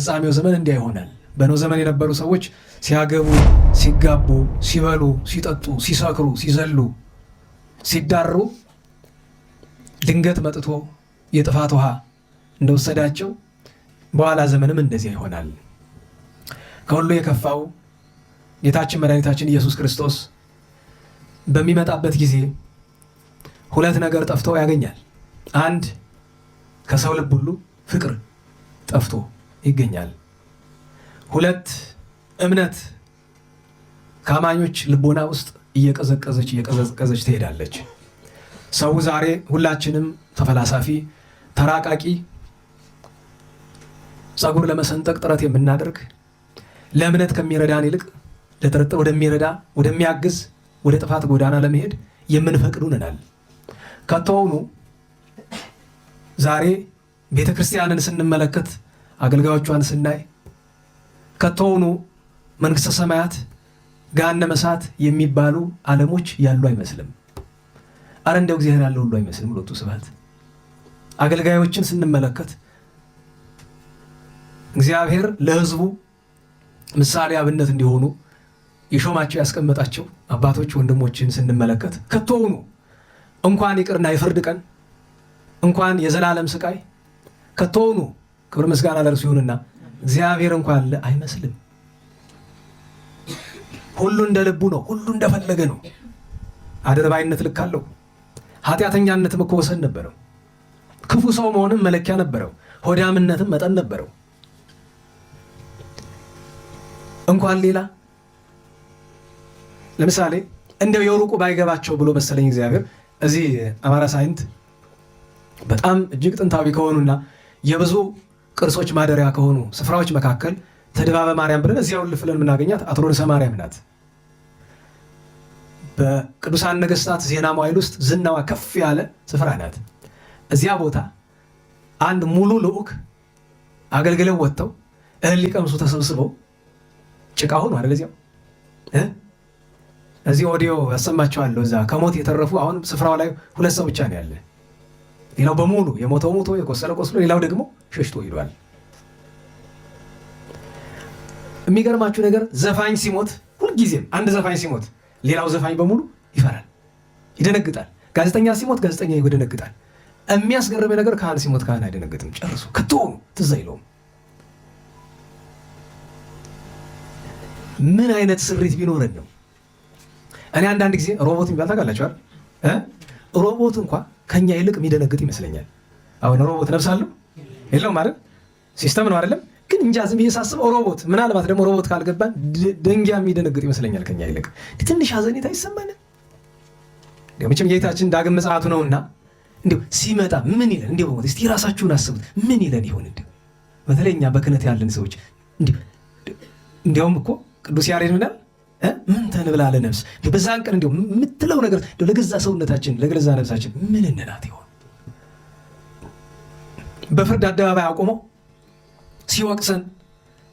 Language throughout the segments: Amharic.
በፍጻሜው ዘመን እንዲያ ይሆናል። በኖህ ዘመን የነበሩ ሰዎች ሲያገቡ፣ ሲጋቡ፣ ሲበሉ፣ ሲጠጡ፣ ሲሰክሩ፣ ሲዘሉ፣ ሲዳሩ ድንገት መጥቶ የጥፋት ውሃ እንደወሰዳቸው በኋላ ዘመንም እንደዚያ ይሆናል። ከሁሉ የከፋው ጌታችን መድኃኒታችን ኢየሱስ ክርስቶስ በሚመጣበት ጊዜ ሁለት ነገር ጠፍቶ ያገኛል። አንድ ከሰው ልብ ሁሉ ፍቅር ጠፍቶ ይገኛል። ሁለት እምነት ከአማኞች ልቦና ውስጥ እየቀዘቀዘች ትሄዳለች። ሰው ዛሬ ሁላችንም ተፈላሳፊ፣ ተራቃቂ፣ ጸጉር ለመሰንጠቅ ጥረት የምናደርግ ለእምነት ከሚረዳን ይልቅ ለጥርጥር ወደሚያግዝ ወደ ጥፋት ጎዳና ለመሄድ የምንፈቅዱ ነናል። ከቶውኑ ዛሬ ቤተ ክርስቲያንን ስንመለከት አገልጋዮቿን ስናይ ከቶውኑ መንግሥተ ሰማያት ገሃነመ እሳት የሚባሉ ዓለሞች ያሉ አይመስልም። አረ እንደው እግዚአብሔር ያለው ሁሉ አይመስልም። ሁለቱ ስብሐት አገልጋዮችን ስንመለከት እግዚአብሔር ለሕዝቡ ምሳሌ አብነት እንዲሆኑ የሾማቸው ያስቀመጣቸው አባቶች ወንድሞችን ስንመለከት ከቶውኑ እንኳን ይቅርና የፍርድ ቀን እንኳን የዘላለም ስቃይ ከቶውኑ ክብር ምስጋና ለእርሱ ይሁንና እግዚአብሔር እንኳን አይመስልም። ሁሉ እንደ ልቡ ነው። ሁሉ እንደፈለገ ነው። አድርባይነት ልክ አለው። ኃጢአተኛነትም እኮ ወሰን ነበረው። ክፉ ሰው መሆንም መለኪያ ነበረው። ሆዳምነትም መጠን ነበረው። እንኳን ሌላ ለምሳሌ እንደው የሩቁ ባይገባቸው ብሎ መሰለኝ እግዚአብሔር እዚህ አማራ ሳይንት በጣም እጅግ ጥንታዊ ከሆኑና የብዙ ቅርሶች ማደሪያ ከሆኑ ስፍራዎች መካከል ተድባበ ማርያም ብለን እዚያው ልፍለን የምናገኛት አትሮንሰ ማርያም ናት። በቅዱሳን ነገስታት ዜና መዋዕል ውስጥ ዝናዋ ከፍ ያለ ስፍራ ናት። እዚያ ቦታ አንድ ሙሉ ልዑክ አገልግለው ወጥተው እህል ሊቀምሱ ተሰብስበው ጭቃ ሆኑ አይደል? እዚህ ኦዲዮ ያሰማቸዋለሁ። እዛ ከሞት የተረፉ አሁን ስፍራው ላይ 2 ሰው ብቻ ነው ያለ። ሌላው በሙሉ የሞተው ሞቶ የቆሰለ ቆስሎ፣ ሌላው ደግሞ ሸሽቶ ሄዷል። የሚገርማችሁ ነገር ዘፋኝ ሲሞት ሁልጊዜም አንድ ዘፋኝ ሲሞት ሌላው ዘፋኝ በሙሉ ይፈራል፣ ይደነግጣል። ጋዜጠኛ ሲሞት ጋዜጠኛ ይደነግጣል። የሚያስገርመ ነገር ካህን ሲሞት ካህን አይደነግጥም ጨርሶ። ከቶውኑ ትዝ አይለውም። ምን አይነት ስሪት ቢኖረን ነው? እኔ አንዳንድ ጊዜ ሮቦት የሚባል ታውቃላችኋል? ሮቦት እንኳ ከኛ ይልቅ የሚደነግጥ ይመስለኛል። አሁን ሮቦት ነፍስ አለው የለውም ማለት ሲስተም ነው አይደለም? ግን እንጃ ዝም ብዬ ሳስበው ሮቦት ምናልባት ደግሞ ሮቦት ካልገባን ደንጊያ የሚደነግጥ ይመስለኛል ከኛ ይልቅ። ትንሽ ሐዘኔታ ይሰማል። መቼም ጌታችን ዳግም ምጽአቱ ነውና እንዲሁ ሲመጣ ምን ይለን? እንዲሁ እስቲ ራሳችሁን አስቡት። ምን ይለን ይሆን? እንዲሁ በተለይ እኛ በክህነት ያለን ሰዎች እንዲያውም እኮ ቅዱስ ያሬድ ምናል ምን ተንብላ ለነፍስ በዛን ቀን እንዲሁ የምትለው ነገር ለገዛ ሰውነታችን ለገዛ ነፍሳችን ምን እንላት ይሆን? በፍርድ አደባባይ አቆመው ሲወቅሰን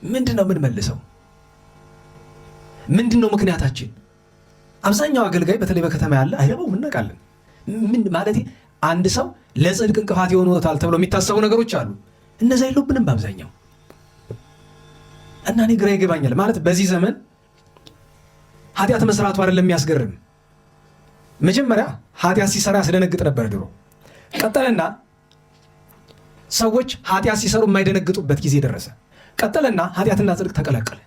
ምንድን ነው የምንመልሰው? ምንድን ነው ምክንያታችን? አብዛኛው አገልጋይ በተለይ በከተማ ያለ አይረባው እናውቃለን። ምን ማለት አንድ ሰው ለጽድቅ እንቅፋት የሆኑታል ተብሎ የሚታሰቡ ነገሮች አሉ። እነዛ የሉብንም በአብዛኛው እና እኔ ግራ ይገባኛል። ማለት በዚህ ዘመን ኃጢአት መስራቱ አይደለም የሚያስገርም። መጀመሪያ ኃጢአት ሲሰራ ያስደነግጥ ነበር ድሮ። ቀጠለና ሰዎች ኃጢአት ሲሰሩ የማይደነግጡበት ጊዜ ደረሰ። ቀጠለና ኃጢአትና ጽድቅ ተቀላቀለ።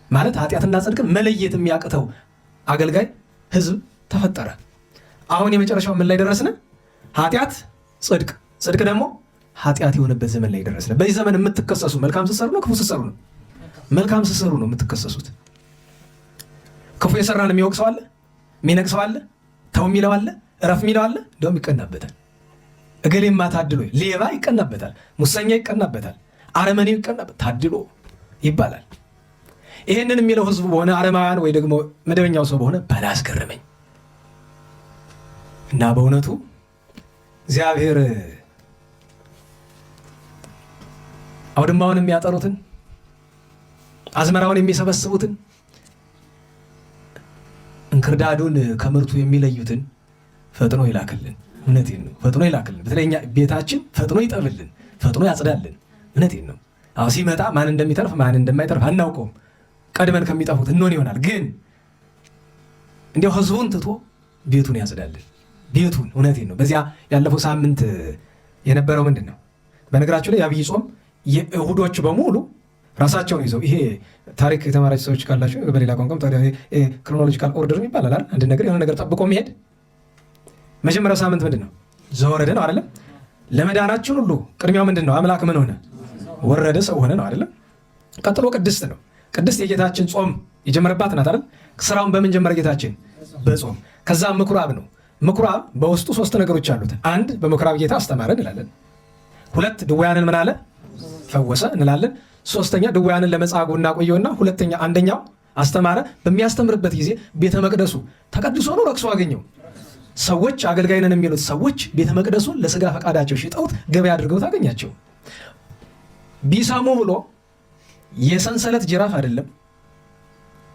ማለት ኃጢአትና ጽድቅ መለየት የሚያቅተው አገልጋይ ህዝብ ተፈጠረ። አሁን የመጨረሻው ምን ላይ ደረስን? ኃጢአት ጽድቅ፣ ጽድቅ ደግሞ ኃጢአት የሆነበት ዘመን ላይ ደረስን። በዚህ ዘመን የምትከሰሱ መልካም ስትሰሩ ነው ክፉ ስትሰሩ ነው? መልካም ስትሰሩ ነው የምትከሰሱት። ክፉ የሰራን የሚወቅሰው አለ፣ የሚነቅሰው አለ፣ ተው የሚለው አለ፣ እረፍ የሚለው አለ። እንደውም ይቀናበታል። እገሌማ ታድሎ፣ ሌባ ይቀናበታል፣ ሙሰኛ ይቀናበታል፣ አረመኔው ይቀናበታል፣ ታድሎ ይባላል። ይሄንን የሚለው ህዝቡ በሆነ አረማውያን ወይ ደግሞ መደበኛው ሰው በሆነ ባላስገረመኝ እና በእውነቱ እግዚአብሔር አውድማውን የሚያጠሩትን አዝመራውን የሚሰበስቡትን እንክርዳዱን ከምርቱ የሚለዩትን ፈጥኖ ይላክልን። እውነቴን ነው፣ ፈጥኖ ይላክልን። በተለይ እኛ ቤታችን ፈጥኖ ይጠብልን፣ ፈጥኖ ያጽዳልን። እውነቴን ነው። ሲመጣ ማን እንደሚተርፍ ማን እንደማይተርፍ አናውቀውም። ቀድመን ከሚጠፉት እንሆን ይሆናል። ግን እንዲያው ህዝቡን ትቶ ቤቱን ያጽዳልን። ቤቱን እውነቴን ነው። በዚያ ያለፈው ሳምንት የነበረው ምንድን ነው? በነገራችሁ ላይ የአብይ ጾም የእሁዶች በሙሉ ራሳቸውን ይዘው ይሄ ታሪክ የተማራች ሰዎች ካላችሁ በሌላ ቋንቋም ክሮኖሎጂካል ኦርደር ይባላል አይደል? አንድ ነገር የሆነ ነገር ጠብቆ መሄድ። መጀመሪያው ሳምንት ምንድን ነው? ዘወረደ ነው አይደለም? ለመዳናችን ሁሉ ቅድሚያው ምንድን ነው? አምላክ ምን ሆነ? ወረደ፣ ሰው ሆነ ነው አይደለም? ቀጥሎ ቅድስት ነው። ቅድስት የጌታችን ጾም የጀመረባት ናት አይደል? ስራውን በምን ጀመረ ጌታችን? በጾም። ከዛ ምኩራብ ነው። ምኩራብ በውስጡ 3 ነገሮች አሉት። አንድ በምኩራብ ጌታ አስተማረ እንላለን። 2 ድውያንን ምን አለ? ፈወሰ እንላለን። 3ኛ ድውያንን ለመጻጉዕ እናቆየውና አንደኛው አስተማረ። በሚያስተምርበት ጊዜ ቤተ መቅደሱ ተቀድሶ ነው ረክሶ አገኘው። ሰዎች አገልጋይ ነን የሚሉት ሰዎች ቤተ መቅደሱን ለስጋ ፈቃዳቸው ሽጠውት ገበያ አድርገው ታገኛቸው። ቢሰሙ ብሎ የሰንሰለት ጅራፍ አይደለም፣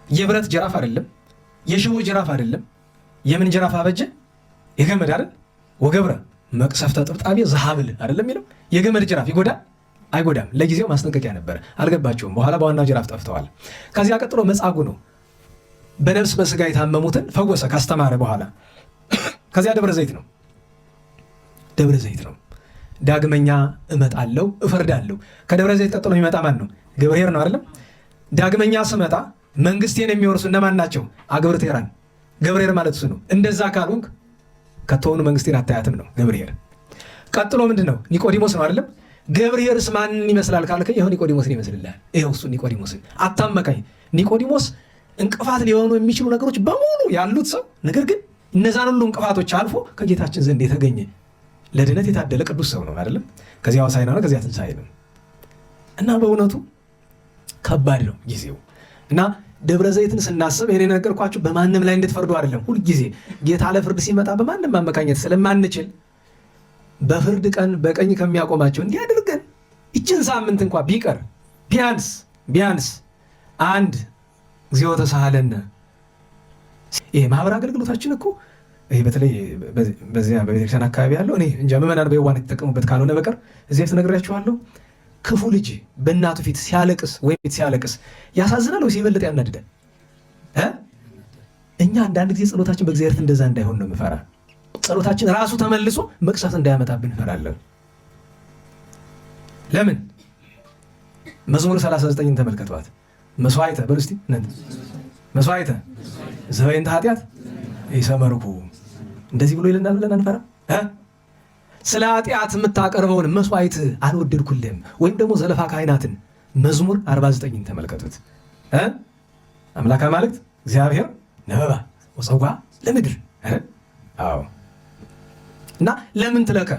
የብረት ጅራፍ አይደለም፣ የሽቦ ጅራፍ አይደለም። የምን ጅራፍ አበጀ? የገመድ አይደል? ወገብረ መቅሰፍተ ጥብጣቤ ዘሐብል አይደለም የሚለው። የገመድ ጅራፍ ይጎዳል አይጎዳም? ለጊዜው ማስጠንቀቂያ ነበረ፣ አልገባቸውም። በኋላ በዋናው ጅራፍ ጠፍተዋል። ከዚያ ቀጥሎ መጻጉዕ ነው። በነፍስ በስጋ የታመሙትን ፈወሰ ካስተማረ በኋላ። ከዚያ ደብረ ዘይት ነው። ደብረ ዘይት ነው። ዳግመኛ እመጣለሁ እፈርዳለሁ። ከደብረ ዘይት ቀጥሎ የሚመጣ ማን ነው? ገብርኄር ነው አይደለም? ዳግመኛ ስመጣ መንግስቴን የሚወርሱ እነማን ናቸው? አግብርት ሄራን። ገብርኄር ማለት እሱ ነው። እንደዛ ካልሆንክ ከተሆኑ መንግስቴን አታያትም ነው ገብርኄር። ቀጥሎ ምንድን ነው? ኒቆዲሞስ ነው አይደለም? ገብርኄርስ ማንን ይመስላል ካልከኝ ይኸው ኒቆዲሞስን ይመስልልሃል። ይኸው እሱ ኒቆዲሞስን አታመካኝ። ኒቆዲሞስ እንቅፋት ሊሆኑ የሚችሉ ነገሮች በሙሉ ያሉት ሰው፣ ነገር ግን እነዛን ሁሉ እንቅፋቶች አልፎ ከጌታችን ዘንድ የተገኘ ለድነት የታደለ ቅዱስ ሰው ነው አይደለም? ከዚያ ሆሳዕና ነው፣ ከዚያ ትንሣኤ ነው። እና በእውነቱ ከባድ ነው ጊዜው። እና ደብረ ዘይትን ስናስብ ይሄን የነገርኳችሁ በማንም ላይ እንድትፈርዱ አይደለም። ሁልጊዜ ጌታ ለፍርድ ሲመጣ በማንም ማመካኘት ስለማንችል በፍርድ ቀን በቀኝ ከሚያቆማቸው እንዲህ አድርገን ይችን ሳምንት እንኳ ቢቀር ቢያንስ አንድ እግዚኦ ተሳሃለነ። ይሄ ማህበር አገልግሎታችን እኮ ይሄ በተለይ በዚያ በቤተክርስቲያን አካባቢ ያለው እኔ እንጃ ምዕመናን በየዋህ የተጠቀሙበት ካልሆነ በቀር እዚህ ተነግሬያችኋለሁ። ክፉ ልጅ በእናቱ ፊት ሲያለቅስ ወይም ፊት ሲያለቅስ ያሳዝናል ወይስ የበለጠ ያናድዳል? እኛ አንዳንድ ጊዜ ጸሎታችን በእግዚአብሔር እንደዛ እንዳይሆን ነው የምፈራ። ጸሎታችን ራሱ ተመልሶ መቅሰፍት እንዳያመጣብን እንፈራለን። ለምን? መዝሙር 39 ተመልከቷት። መስዋዕተ በሉ እስቲ መስዋዕተ ዘበይንተ ኃጢአት ይሰመርኩ እንደዚህ ብሎ ይለናል ብለን አንፈራ? ስለ ኃጢአት የምታቀርበውን መስዋዕት አልወደድኩልህም። ወይም ደግሞ ዘለፋ ካህናትን መዝሙር 49 ተመልከቱት። አምላከ አማልክት እግዚአብሔር ነበባ ወፀዋ ለምድር። አዎ እና ለምን ትለከ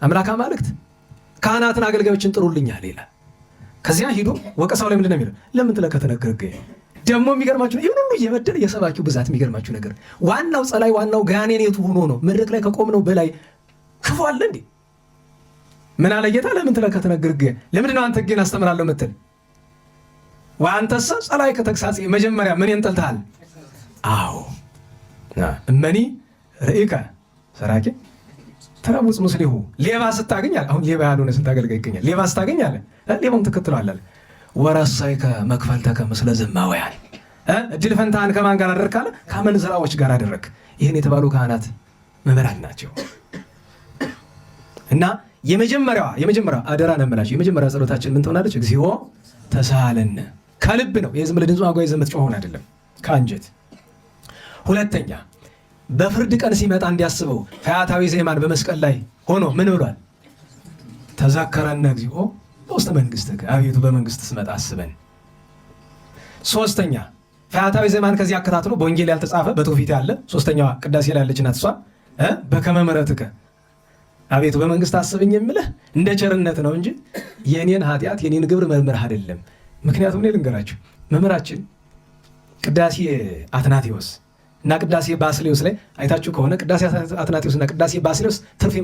አምላከ አማልክት ካህናትን አገልጋዮችን ጥሩልኛል ይላል። ከዚያ ሂዶ ወቀሳው ላይ ምንድን ነው የሚለው? ለምን ትለከ ተነገርገ። ደግሞ የሚገርማችሁ ይሁን ሁሉ እየበደለ የሰባኪው ብዛት የሚገርማችሁ ነገር ዋናው ጸላይ ዋናው ጋኔን የቱ ሆኖ ነው መድረክ ላይ ከቆምነው በላይ ክፉ አለ እንዴ? ምን አለ ጌታ? ለምን ትለከ ተነገርገ። ለምንድን ነው አንተ ግን አስተምራለሁ ምትል? ወአንተሰ ጸላይ ከተግሳጽ መጀመሪያ ምን እንጠልታል? አዎ እመኒ ርኢከ ሰራቂ ተረሙጽ ምስሊሁ። ሌባ ስታገኛል፣ አሁን ሌባ ያልሆነ ስንት አገልጋይ ይገኛል። ሌባ ስታገኛል ሌባውን ተከትለዋል። ወረሳይከ መክፈልተከ ምስለ ዘማውያን። እድል ፈንታህን ከማን ጋር አደረግክ አለ? ከአመንዝራዎች ጋር አደረግክ። ይህን የተባሉ ካህናት መምህራን ናቸው። እና የመጀመሪያዋ አደራ ነው የምላችሁ፣ የመጀመሪያ ጸሎታችን ምን ትሆናለች? እግዚኦ ተሳሃለነ። ከልብ ነው። የዝም ብለህ ድምፅ ማጓይ ዘመት ጮሆን አይደለም፣ ከአንጀት። ሁለተኛ በፍርድ ቀን ሲመጣ እንዲያስበው ፈያታዊ ዜማን በመስቀል ላይ ሆኖ ምን ብሏል? ተዘከረነ እግዚኦ በውስተ መንግሥትከ፣ አቤቱ በመንግስት ስመጣ አስበን። ሶስተኛ ፈያታዊ ዜማን ከዚህ አከታትሎ በወንጌል ያልተጻፈ በትውፊት ያለ ሶስተኛዋ ቅዳሴ ላይ ያለች ናት። እሷ በከመ ምሕረትከ፣ አቤቱ በመንግስት አስበኝ የምልህ እንደ ቸርነት ነው እንጂ የኔን ኃጢአት የኔን ግብር መርምረህ አይደለም። ምክንያቱም እኔ ልንገራችሁ፣ መምህራችን ቅዳሴ አትናቴዎስ እና ቅዳሴ ባስሌዎስ ላይ አይታችሁ ከሆነ ቅዳሴ አትናቴዎስ እና ቅዳሴ ባስሌዎስ ትርፍ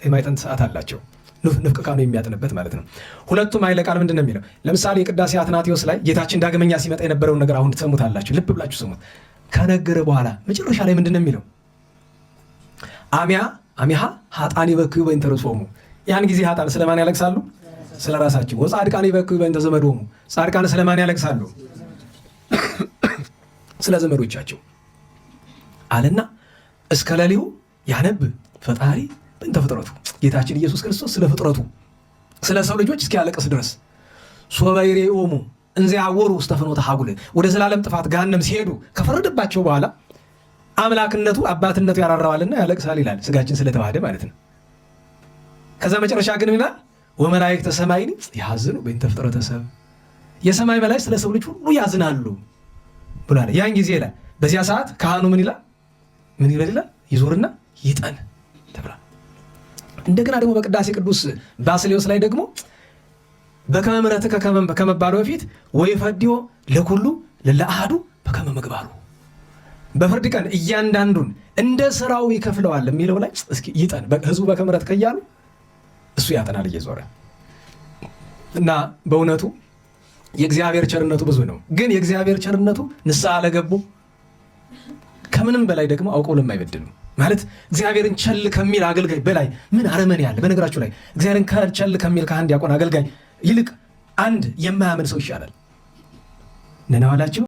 የማይጠንት ሰዓት አላቸው። ንፍቅ ካህኑ የሚያጥንበት ማለት ነው። ሁለቱም ኃይለ ቃል ምንድን ነው የሚለው? ለምሳሌ የቅዳሴ አትናቴዎስ ላይ ጌታችን ዳግመኛ ሲመጣ የነበረውን ነገር አሁን ትሰሙታላችሁ። ልብ ብላችሁ ስሙት። ከነገረ በኋላ መጨረሻ ላይ ምንድን ነው የሚለው? አሚሃ ሀጣን ይበክዩ በእንተ ርእሶሙ። ያን ጊዜ ሀጣን ስለማን ያለቅሳሉ? ስለ ራሳቸው። ወጻድቃን ይበክዩ በእንተ ዘመዶሙ፣ ጻድቃን ስለማን ያለቅሳሉ? ስለ ዘመዶቻቸው አለና እስከ ሌሊሁ ያነብ ፈጣሪ በእንተ ፍጥረቱ፣ ጌታችን ኢየሱስ ክርስቶስ ስለ ፍጥረቱ ስለ ሰው ልጆች እስኪያለቅስ ድረስ ሶበ ይሬኦሙ እንዘ ያወሩ ውስተ ፍኖተ ሀጉል፣ ወደ ዘላለም ጥፋት ገሃነም ሲሄዱ ከፈረደባቸው በኋላ አምላክነቱ አባትነቱ ያራራዋልና ያለቅሳል ይላል። ስጋችን ስለተዋሃደ ማለት ነው። ከዛ መጨረሻ ግን ይላል ወመላእክተ ሰማይኒ ያዝኑ በእንተ ፍጥረተ ሰብእ፣ የሰማይ መላእክት ስለ ሰው ልጅ ሁሉ ያዝናሉ ብሏል። ያን ጊዜ ይላል በዚያ ሰዓት ካህኑ ምን ይላል? ምን ይላል? ይዞርና ይጠን ተብሏል። እንደገና ደግሞ በቅዳሴ ቅዱስ ባስልዮስ ላይ ደግሞ በከመ ምሕረትከ ከመባሉ በፊት ወይፈድዮ ለኩሉ ለለአሐዱ በከመ ምግባሩ፣ በፍርድ ቀን እያንዳንዱን እንደ ስራው ይከፍለዋል የሚለው ላይ እስኪ ይጠን ህዝቡ በከመ ምሕረትከ እያሉ እሱ ያጠናል እየዞረ እና በእውነቱ የእግዚአብሔር ቸርነቱ ብዙ ነው። ግን የእግዚአብሔር ቸርነቱ ንስሐ ለገቡ ከምንም በላይ ደግሞ አውቀው ለማይበድሉ ማለት እግዚአብሔርን ቸል ከሚል አገልጋይ በላይ ምን አረመኔ ያለ? በነገራችሁ ላይ እግዚአብሔርን ቸል ከሚል ከአንድ ዲያቆን አገልጋይ ይልቅ አንድ የማያምን ሰው ይሻላል። ነናዋላችሁ